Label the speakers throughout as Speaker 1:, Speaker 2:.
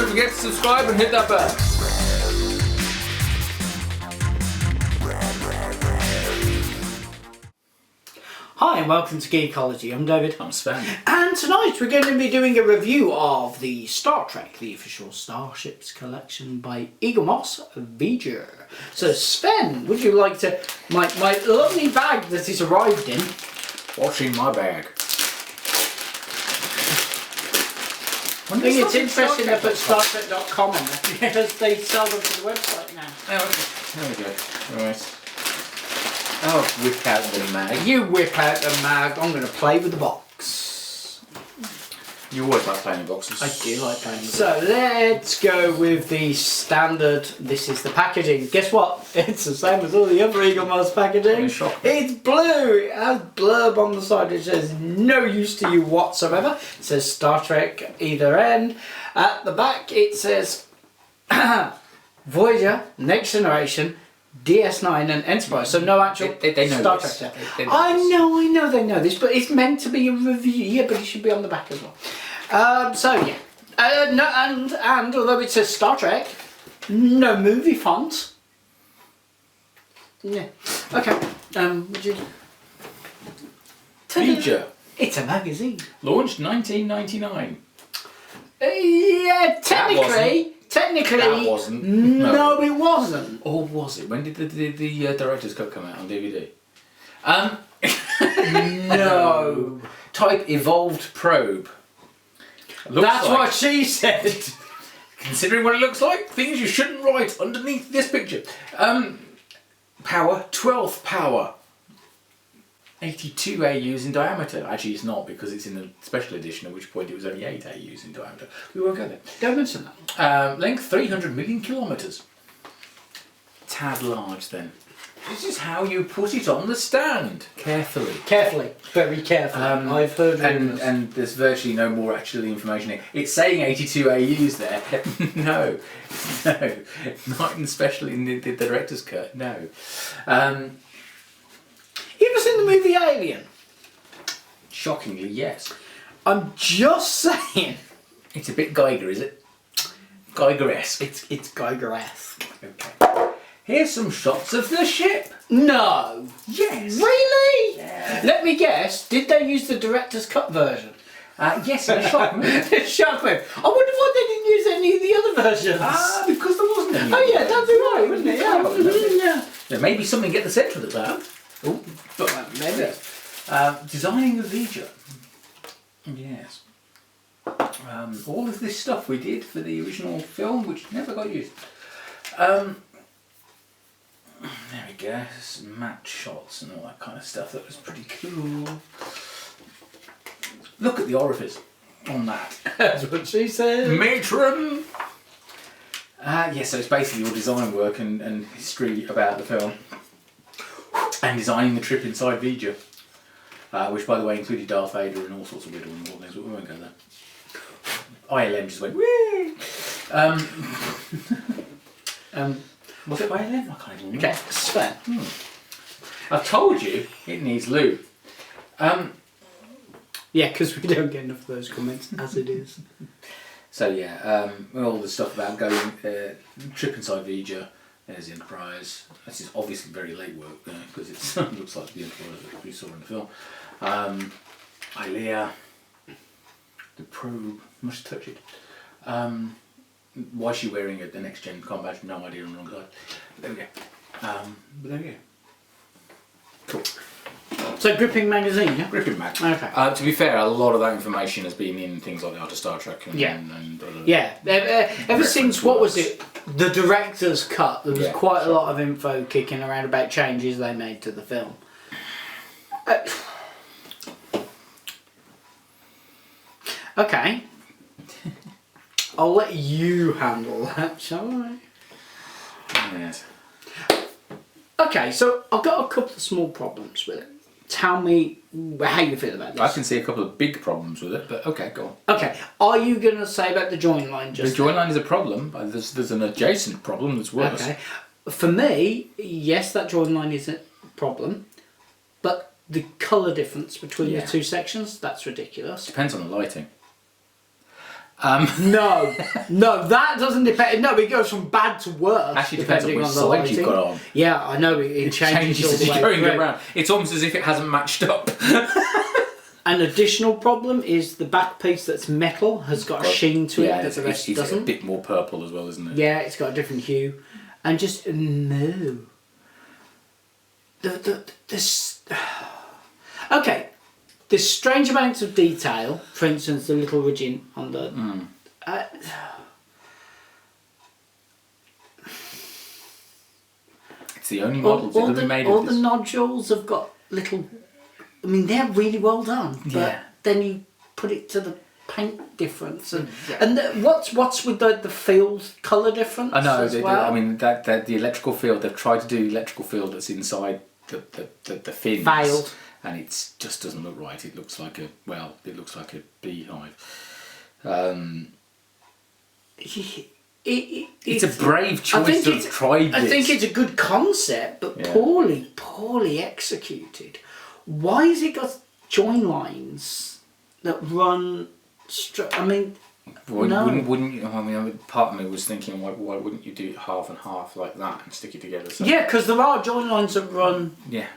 Speaker 1: forget to subscribe and hit that bell.
Speaker 2: Hi and welcome to Geekology. I'm David.
Speaker 1: I'm Sven.
Speaker 2: And tonight we're going to be doing a review of the Star Trek, the official Starships collection by Eaglemoss Voyager. So Sven, would you like to... My lovely bag that it's arrived in.
Speaker 1: What's in my bag?
Speaker 2: I think it's interesting they put StarTrek.com on there because they sell them to the website now.
Speaker 1: Oh, okay. There we go. Right. Oh, whip out the mag.
Speaker 2: You whip out the mag. I'm going to play with the box.
Speaker 1: You always like playing in boxes.
Speaker 2: I do like playing with So let's go with the standard. This is the packaging. Guess what? It's the same as all the other Eaglemoss packaging. It's blue. It has blurb on the side which says no use to you whatsoever. It says Star Trek either end. At the back it says Voyager, Next Generation, DS9 and Enterprise, so no actual
Speaker 1: they know
Speaker 2: Star
Speaker 1: this.
Speaker 2: Trek.
Speaker 1: They know
Speaker 2: I
Speaker 1: this.
Speaker 2: know they know this, but it's meant to be a review. Yeah, but it should be on the back as well. So yeah, no, and although it says Star Trek, no movie font. Yeah. Okay. Would you?
Speaker 1: Voyager.
Speaker 2: It's a magazine.
Speaker 1: Launched 1999.
Speaker 2: Yeah, technically.
Speaker 1: That wasn't.
Speaker 2: No, it wasn't.
Speaker 1: Or was it? When did the director's cut come out on DVD?
Speaker 2: No.
Speaker 1: Type evolved probe.
Speaker 2: That's what she said.
Speaker 1: Considering what it looks like, things you shouldn't write underneath this picture. Power, 12th power. 82 AUs in diameter. Actually, it's not because it's in the special edition, at which point it was only 8 AUs in diameter. We won't go there.
Speaker 2: Don't mention that.
Speaker 1: Length 300 million kilometres. Tad large then. This is how you put it on the stand. Carefully.
Speaker 2: Carefully. Very carefully. I've heard rumours.
Speaker 1: And there's virtually no more actual information here. It's saying 82 AUs there. No. Not especially in the director's cut. No.
Speaker 2: You ever seen the movie Alien?
Speaker 1: Shockingly, yes.
Speaker 2: I'm just saying.
Speaker 1: It's a bit Geiger, is it? Geiger-esque.
Speaker 2: It's Geiger-esque.
Speaker 1: Okay. Here's some shots of the ship.
Speaker 2: No.
Speaker 1: Yes.
Speaker 2: Really?
Speaker 1: Yeah.
Speaker 2: Let me guess. Did they use the director's cut version?
Speaker 1: Yes, in a shock movie.
Speaker 2: Shock movie. I wonder why they didn't use any of the other versions.
Speaker 1: Because there wasn't any.
Speaker 2: Oh yeah, that'd be right, wouldn't it? Yeah.
Speaker 1: There may be something at the centre of the cloud.
Speaker 2: Oh, maybe.
Speaker 1: Designing the Voyager. Yes. All of this stuff we did for the original film, which never got used. There we go. Some matte shots and all that kind of stuff. That was pretty cool. Look at the orifice on that.
Speaker 2: That's what she said.
Speaker 1: Matron! So it's basically all design work and history about the film. And designing the trip inside Voyager. Which, by the way, included Darth Vader and all sorts of weird and wonderful things, but we won't go there. ILM just went, whee! Was it ILM? I can't even remember.
Speaker 2: Okay, Sven.
Speaker 1: I've told you it needs lube.
Speaker 2: Yeah, because we don't get enough of those comments as it is.
Speaker 1: So yeah, all the stuff about going trip inside Voyager. There's the Enterprise. This is obviously very late work because it looks like the Enterprise that we saw in the film. Ilea, the probe, must touch it. Why is she wearing the next gen com badge? No idea on the wrong side. There we go. But there we go. Cool.
Speaker 2: So gripping magazine, yeah?
Speaker 1: Gripping mag.
Speaker 2: Okay.
Speaker 1: To be fair, a lot of that information has been in things like the Art of Star Trek and
Speaker 2: Ever since, what was it? The director's cut, there was quite a lot of info kicking around about changes they made to the film. Okay. I'll let you handle that, shall I?
Speaker 1: Yes.
Speaker 2: Okay, so I've got a couple of small problems with it. Tell me how you feel about this.
Speaker 1: I can see a couple of big problems with it, but okay, go on.
Speaker 2: Okay, are you going to say about the join line just
Speaker 1: The join line is a problem, but there's an adjacent problem that's worse.
Speaker 2: Okay. For me, yes, that join line is a problem, but the colour difference between the two sections, that's ridiculous.
Speaker 1: Depends on the lighting.
Speaker 2: No, that doesn't depend. No, it goes from bad to worse.
Speaker 1: Actually, depends on which side you've got on.
Speaker 2: Yeah, I know it changes all
Speaker 1: as
Speaker 2: the
Speaker 1: you're
Speaker 2: way
Speaker 1: going
Speaker 2: through.
Speaker 1: around. It's almost as if it hasn't matched up.
Speaker 2: An additional problem is the back piece that's metal has got a sheen to it that the rest doesn't.
Speaker 1: It's a bit more purple as well, isn't it?
Speaker 2: Yeah, it's got a different hue, and just no. This. Okay. There's strange amounts of detail. For instance, the little ridging on the.
Speaker 1: It's the only models that have been made
Speaker 2: all
Speaker 1: of
Speaker 2: the
Speaker 1: this.
Speaker 2: nodules have got little. I mean, they're really well done. But
Speaker 1: Yeah.
Speaker 2: then you put it to the paint difference, and what's with the field colour difference?
Speaker 1: I know.
Speaker 2: as well?
Speaker 1: I mean, that the electrical field. They've tried to do electrical field that's inside the fins.
Speaker 2: Failed.
Speaker 1: And it just doesn't look right. It looks like a beehive. It's a brave choice to have tried this.
Speaker 2: I think it's a good concept, but poorly executed. Why has it got join lines that run straight? I mean,
Speaker 1: wouldn't you? I mean, part of me was thinking, why wouldn't you do it half and half like that and stick it together? So
Speaker 2: yeah, because there are join lines that run.
Speaker 1: Yeah.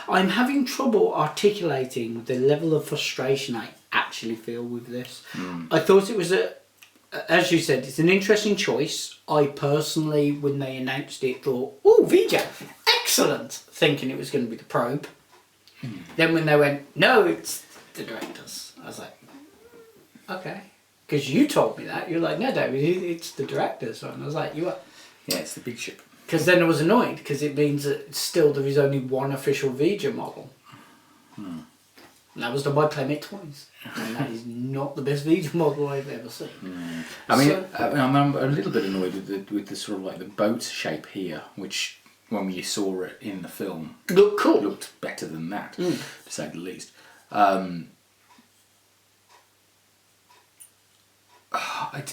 Speaker 2: I'm having trouble articulating the level of frustration I actually feel with this. I thought it was as you said, it's an interesting choice. I personally, when they announced it, thought, oh, Voyager, excellent, thinking it was going to be the probe. Then when they went, no, it's the directors, I was like, okay. Because you told me that. You're like, no, David, it's the directors. And I was like, you are?
Speaker 1: Yeah, it's the big ship.
Speaker 2: Because then I was annoyed, because it means that still there is only one official Voyager model. And that was done by Playmate Toys. And that is not the best Voyager model I've ever seen.
Speaker 1: I mean, I'm a little bit annoyed with the sort of like the boat shape here, which when you saw it in the film looked better than that, to say the least.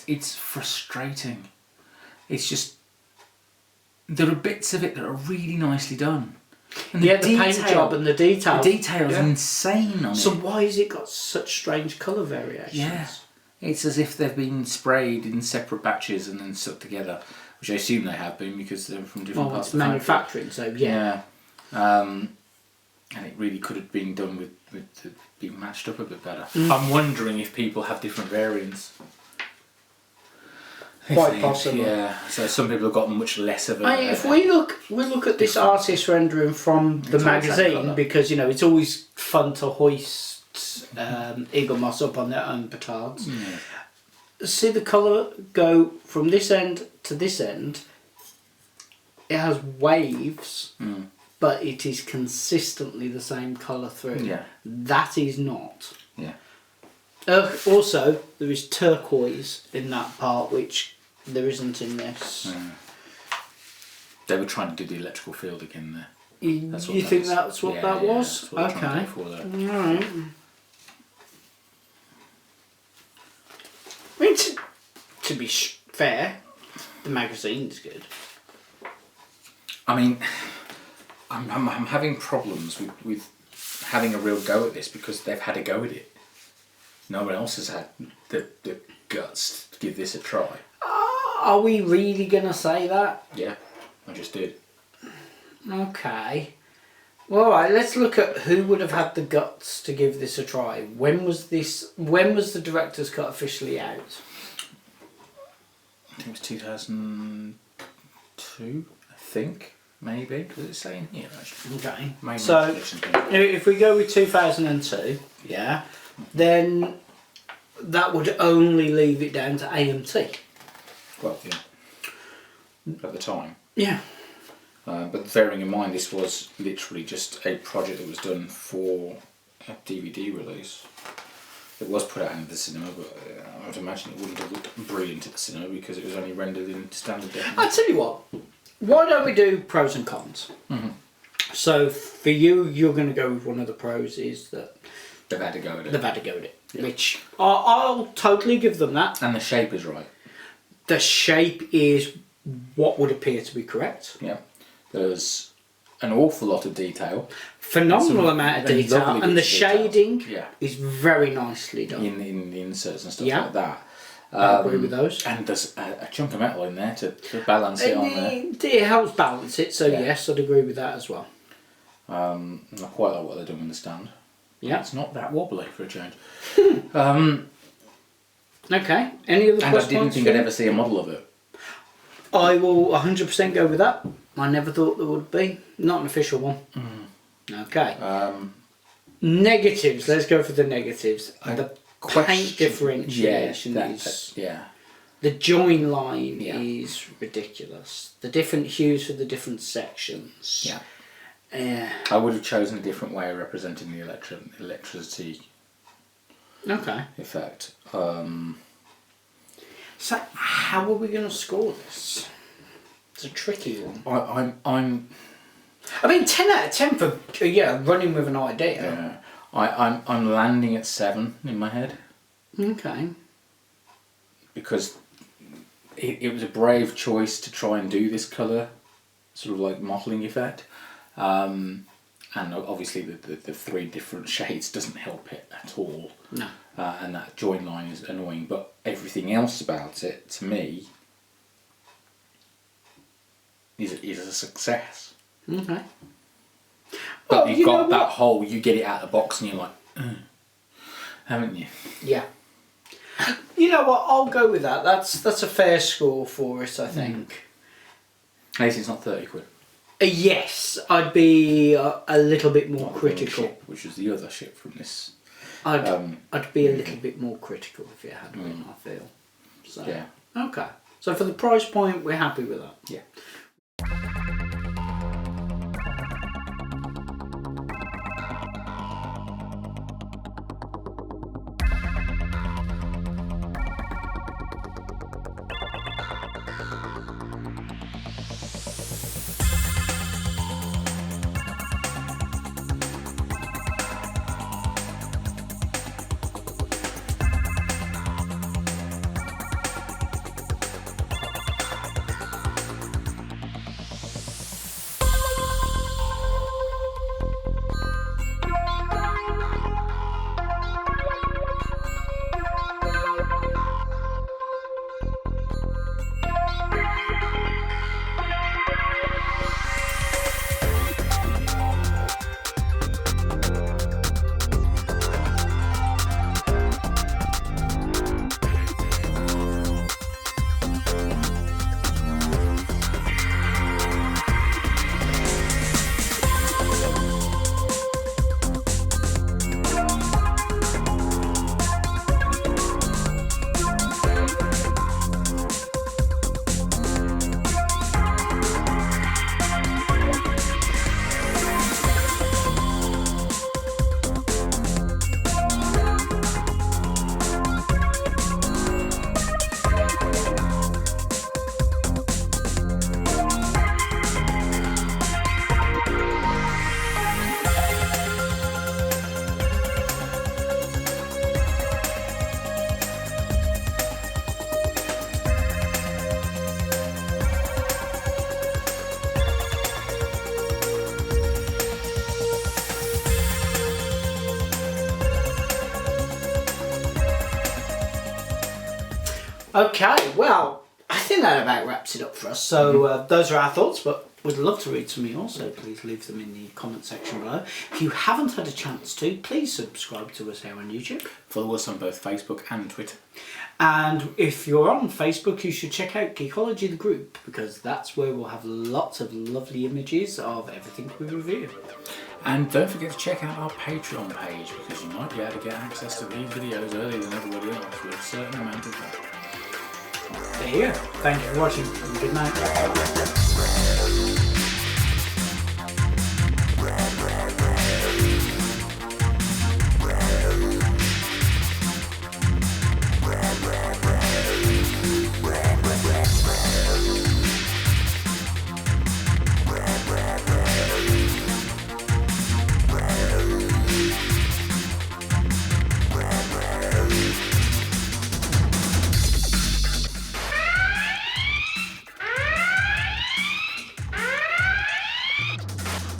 Speaker 1: It's frustrating. It's just there are bits of it that are really nicely done. And
Speaker 2: the paint job and the detail.
Speaker 1: The detail is insane on it.
Speaker 2: So why has it got such strange colour variations?
Speaker 1: Yeah. It's as if they've been sprayed in separate batches and then stuck together, which I assume they have been because they're from different parts of the
Speaker 2: manufacturing, so yeah.
Speaker 1: And it really could have been done with being matched up a bit better. I'm wondering if people have different variants.
Speaker 2: Quite possibly.
Speaker 1: Yeah. So some people have gotten much less of it.
Speaker 2: If we look at this artist rendering from the magazine, because it's always fun to hoist Eaglemoss up on their own petards. Yeah. See the colour go from this end to this end. It has waves, but it is consistently the same colour through.
Speaker 1: Yeah.
Speaker 2: That is not.
Speaker 1: Yeah.
Speaker 2: Also, there is turquoise in that part, which there isn't in this.
Speaker 1: They were trying to do the electrical field again there.
Speaker 2: You think that's what that was?
Speaker 1: That's what
Speaker 2: okay. Right. I mean, to be fair, the magazine's good.
Speaker 1: I mean, I'm having problems with having a real go at this because they've had a go at it. No one else has had the guts to give this a try.
Speaker 2: Are we really going to say that?
Speaker 1: Yeah, I just did.
Speaker 2: Okay. Well, alright, let's look at who would have had the guts to give this a try. When was the director's cut officially out?
Speaker 1: I think it was 2002, I think, maybe. Does it say in here, actually?
Speaker 2: Okay.
Speaker 1: Maybe
Speaker 2: so, if we go with 2002, yeah, then that would only leave it down to AMT.
Speaker 1: Well, yeah. At the time.
Speaker 2: Yeah.
Speaker 1: But bearing in mind this was literally just a project that was done for a DVD release. It was put out into the cinema, but I would imagine it wouldn't have looked brilliant at the cinema because it was only rendered in standard definition.
Speaker 2: I'll tell you what, why don't we do pros and cons? So for you, you're going to go with one of the pros is that
Speaker 1: they've had to go at it.
Speaker 2: They've had to go at it, yeah. Which I'll totally give them that.
Speaker 1: And the shape is right.
Speaker 2: The shape is what would appear to be correct.
Speaker 1: Yeah. There's an awful lot of detail.
Speaker 2: Phenomenal amount of detail, and the shading
Speaker 1: yeah.
Speaker 2: is very nicely done.
Speaker 1: In the inserts and stuff like that.
Speaker 2: I agree with those.
Speaker 1: And there's a chunk of metal in there to balance it on there.
Speaker 2: It helps balance it, so yes, I'd agree with that as well.
Speaker 1: I quite like what they're doing with the stand.
Speaker 2: Yeah.
Speaker 1: It's not that wobbly for a change.
Speaker 2: Okay, any other questions?
Speaker 1: And I didn't think I'd ever see a model of it.
Speaker 2: I will 100% go with that. I never thought there would be. Not an official one. Okay. Negatives. Let's go for the negatives. The paint differentiation is...
Speaker 1: Yeah.
Speaker 2: The join line is ridiculous. The different hues for the different sections.
Speaker 1: Yeah. I would have chosen a different way of representing the electricity effect.
Speaker 2: So how are we going to score this? It's a tricky one. I mean, 10 out of 10 for running with an idea.
Speaker 1: Yeah. I'm landing at 7 in my head.
Speaker 2: Okay.
Speaker 1: Because it was a brave choice to try and do this colour, sort of like mottling effect. And obviously the 3 different shades doesn't help it at all.
Speaker 2: No.
Speaker 1: And that join line is annoying, but everything else about it, to me, is a success.
Speaker 2: Okay.
Speaker 1: But you've got that whole, you get it out of the box and you're like, haven't you?
Speaker 2: Yeah. You know what, I'll go with that. That's a fair score for it, I think.
Speaker 1: At least it's not 30 quid.
Speaker 2: Yes, I'd be a little bit more critical.
Speaker 1: Ship, which is the other ship from this.
Speaker 2: I'd be a little bit more critical if it had been, I feel. So,
Speaker 1: yeah.
Speaker 2: Okay. So for the price point, we're happy with that.
Speaker 1: Yeah.
Speaker 2: Okay, well, I think that about wraps it up for us. So those are our thoughts, but we'd love to read some of yours, so please leave them in the comment section below. If you haven't had a chance to, please subscribe to us here on YouTube.
Speaker 1: Follow us on both Facebook and Twitter.
Speaker 2: And if you're on Facebook, you should check out Geekology the group, because that's where we'll have lots of lovely images of everything we review.
Speaker 1: And don't forget to check out our Patreon page, because you might be able to get access to these videos earlier than everybody else with a certain amount of time.
Speaker 2: There you go. Thank you for watching, and good night.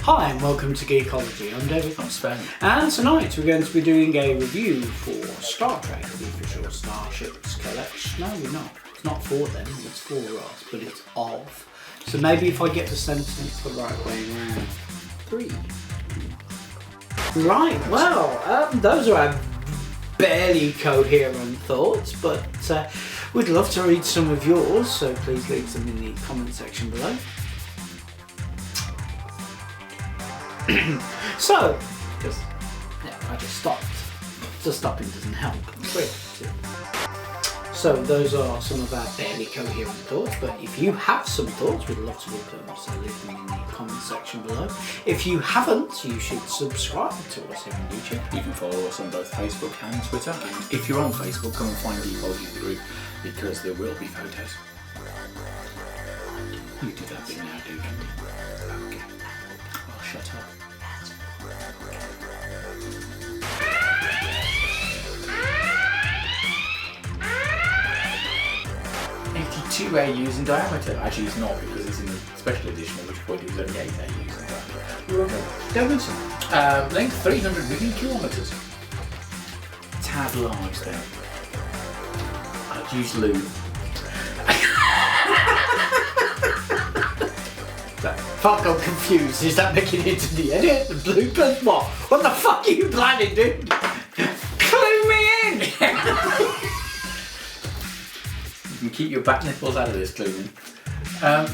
Speaker 2: Hi and welcome to Geekology. I'm David.
Speaker 1: I'm Sven.
Speaker 2: And tonight we're going to be doing a review for Star Trek, the official Starships collection. No, we're not. It's not for them, it's for us, but it's of. So maybe if I get the sentence the right way around. 3. Right, well, those are our barely coherent thoughts, but we'd love to read some of yours, so please leave them in the comment section below. So, I just stopped. Just stopping doesn't help. So those are some of our barely coherent thoughts, but if you have some thoughts, we'd love to read them, so leave them in the comment section below. If you haven't, you should subscribe to us here on YouTube.
Speaker 1: You can follow us on both Facebook and Twitter. And if you're on Facebook, come and find Geekology the group, because there will be photos. You do that bit now, do you? Okay. I'll shut up. 82 AUs in diameter. Actually, it's not, because it's in the special edition, at which point it was only 8 AUs in diameter. Okay. Davidson. Length 300 million kilometres. Tad large there. I'd use lube.
Speaker 2: Fuck, I'm confused. Is that making it into the edit? The bloopers? What the fuck are you planning, dude? Clue me in!
Speaker 1: You can keep your back nipples out of this, cleaning. No,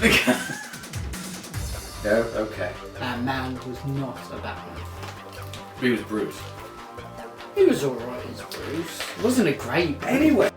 Speaker 1: okay.
Speaker 2: That man was not a Batman.
Speaker 1: He was Bruce.
Speaker 2: He was alright as Bruce. Wasn't a great Bruce. Anyway.